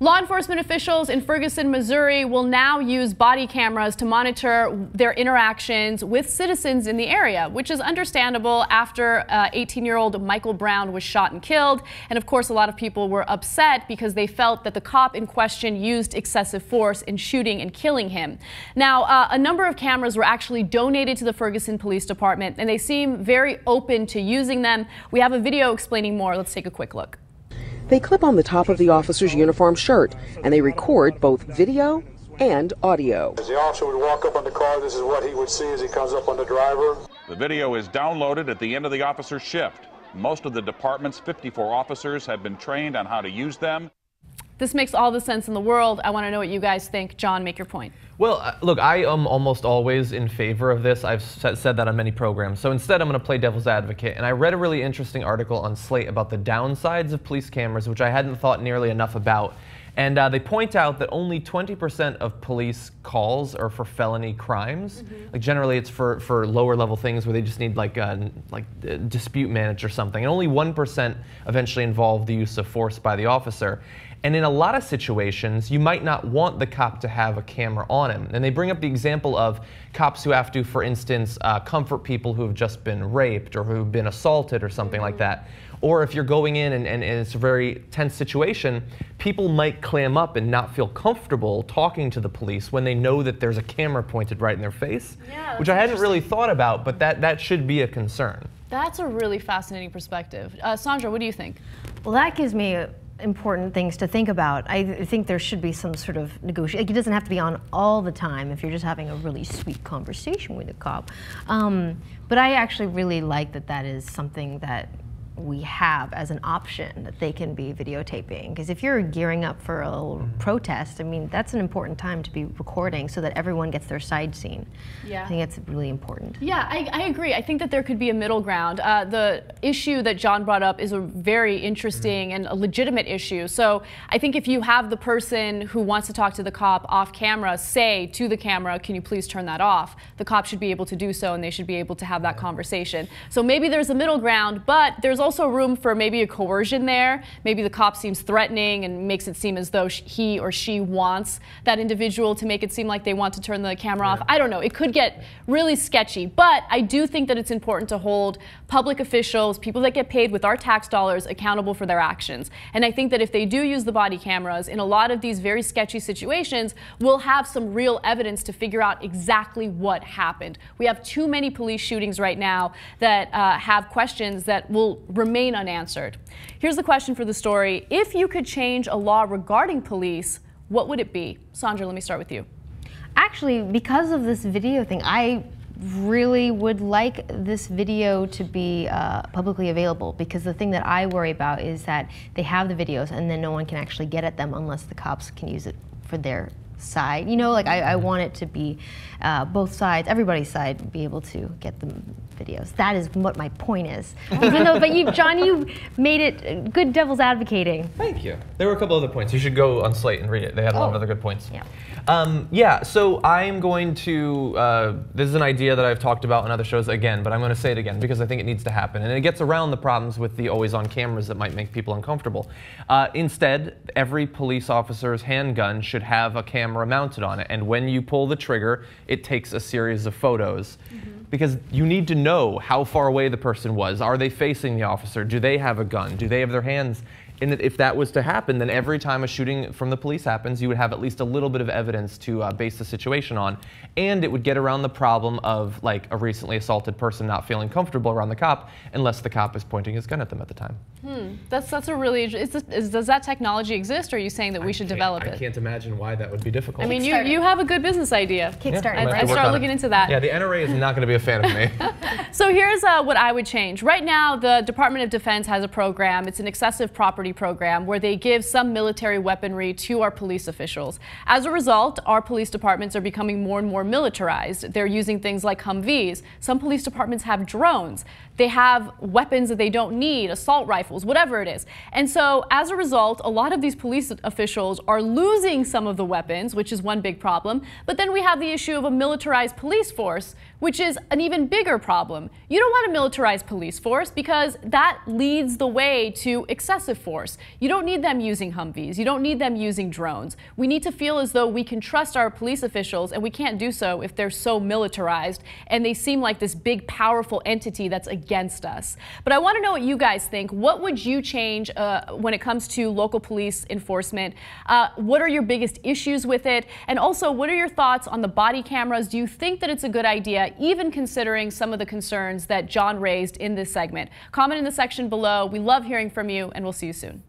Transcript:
Law enforcement officials in Ferguson, Missouri will now use body cameras to monitor their interactions with citizens in the area, which is understandable after 18-year-old Michael Brown was shot and killed. And of course, a lot of people were upset because they felt that the cop in question used excessive force in shooting and killing him. Now, a number of cameras were actually donated to the Ferguson Police Department, and they seem very open to using them. We have a video explaining more. Let's take a quick look. They clip on the top of the officer's uniform shirt, and they record both video and audio. As the officer would walk up on the car, this is what he would see as he comes up on the driver. The video is downloaded at the end of the officer's shift. Most of the department's 54 officers have been trained on how to use them. This makes all the sense in the world. I want to know what you guys think. John, make your point. Well, look, I am almost always in favor of this. I've said that on many programs. So instead, I'm going to play devil's advocate. And I read a really interesting article on Slate about the downsides of police cameras, which I hadn't thought nearly enough about. And they point out that only 20% of police calls are for felony crimes. Like generally, it's for lower level things where they just need like dispute managed or something. And only 1% eventually involve the use of force by the officer. And in a lot of situations, you might not want the cop to have a camera on him. And they bring up the example of cops who have to, for instance, comfort people who have just been raped or who have been assaulted or something like that. Or if you're going in and it's a very tense situation, people might clam up and not feel comfortable talking to the police when they know that there's a camera pointed right in their face, which I hadn't really thought about, but that should be a concern. That's a really fascinating perspective. Sandra, what do you think? Well, that gives me important things to think about. I think there should be some sort of negotiation. Like, it doesn't have to be on all the time if you're just having a really sweet conversation with a cop. But I actually really like that that is something that we have as an option, that they can be videotaping. Because if you're gearing up for a little protest, I mean, that's an important time to be recording so that everyone gets their side seen. Yeah. I think it's really important. Yeah, I agree. I think that there could be a middle ground. The issue that John brought up is a very interesting and a legitimate issue. So I think if you have the person who wants to talk to the cop off camera say to the camera, can you please turn that off? The cop should be able to do so, and they should be able to have that conversation. So maybe there's a middle ground, but there's also room for maybe a coercion there. Maybe the cop seems threatening and makes it seem as though he or she wants that individual to make it seem like they want to turn the camera off. I don't know. It could get really sketchy, but I do think that it's important to hold public officials, people that get paid with our tax dollars, accountable for their actions. And I think that if they do use the body cameras in a lot of these very sketchy situations, we'll have some real evidence to figure out exactly what happened. We have too many police shootings right now that have questions that will remain unanswered. Here's the question for the story. If you could change a law regarding police, what would it be? Sandra, let me start with you. Actually, because of this video thing, I really would like this video to be publicly available, because the thing that I worry about is that they have the videos and then no one can actually get at them unless the cops can use it for their side. You know, like I want it to be both sides, everybody's side, be able to get the videos. That is what my point is. Even though, but John, you made it good devil's advocating. Thank you. There were a couple other points. You should go on Slate and read it. They had a lot of other good points. Yeah. Yeah, so I'm going to, this is an idea that I've talked about on other shows again, but I'm going to say it again because I think it needs to happen. And it gets around the problems with the always on cameras that might make people uncomfortable. Instead, every police officer's handgun should have a camera mounted on it. And when you pull the trigger, it takes a series of photos. Because you need to know how far away the person was. Are they facing the officer? Do they have a gun? Do they have their hands? And if that was to happen, then every time a shooting from the police happens, you would have at least a little bit of evidence to base the situation on. And it would get around the problem of like a recently assaulted person not feeling comfortable around the cop unless the cop is pointing his gun at them at the time. That's a really, does that technology exist, or are you saying that we should develop it? I can't imagine why that would be difficult. I mean, you have a good business idea. Kickstarter. I'd start looking into that. Yeah, the NRA is not going to be a fan of me. So here's what I would change. Right now, the Department of Defense has a program. It's an excessive property program where they give some military weaponry to our police officials. As a result, our police departments are becoming more and more militarized. They're using things like Humvees. Some police departments have drones. They have weapons that they don't need, assault rifles. rifles, whatever it is. And so as a result, a lot of these police officials are losing some of the weapons, which is one big problem. But then we have the issue of a militarized police force, which is an even bigger problem. You don't want a militarized police force because that leads the way to excessive force. You don't need them using Humvees. You don't need them using drones. We need to feel as though we can trust our police officials, and we can't do so if they're so militarized and they seem like this big, powerful entity that's against us. But I want to know what you guys think. What would you change when it comes to local police enforcement? What are your biggest issues with it? And also, what are your thoughts on the body cameras? Do you think that it's a good idea, even considering some of the concerns that John raised in this segment? Comment in the section below. We love hearing from you, and we'll see you soon.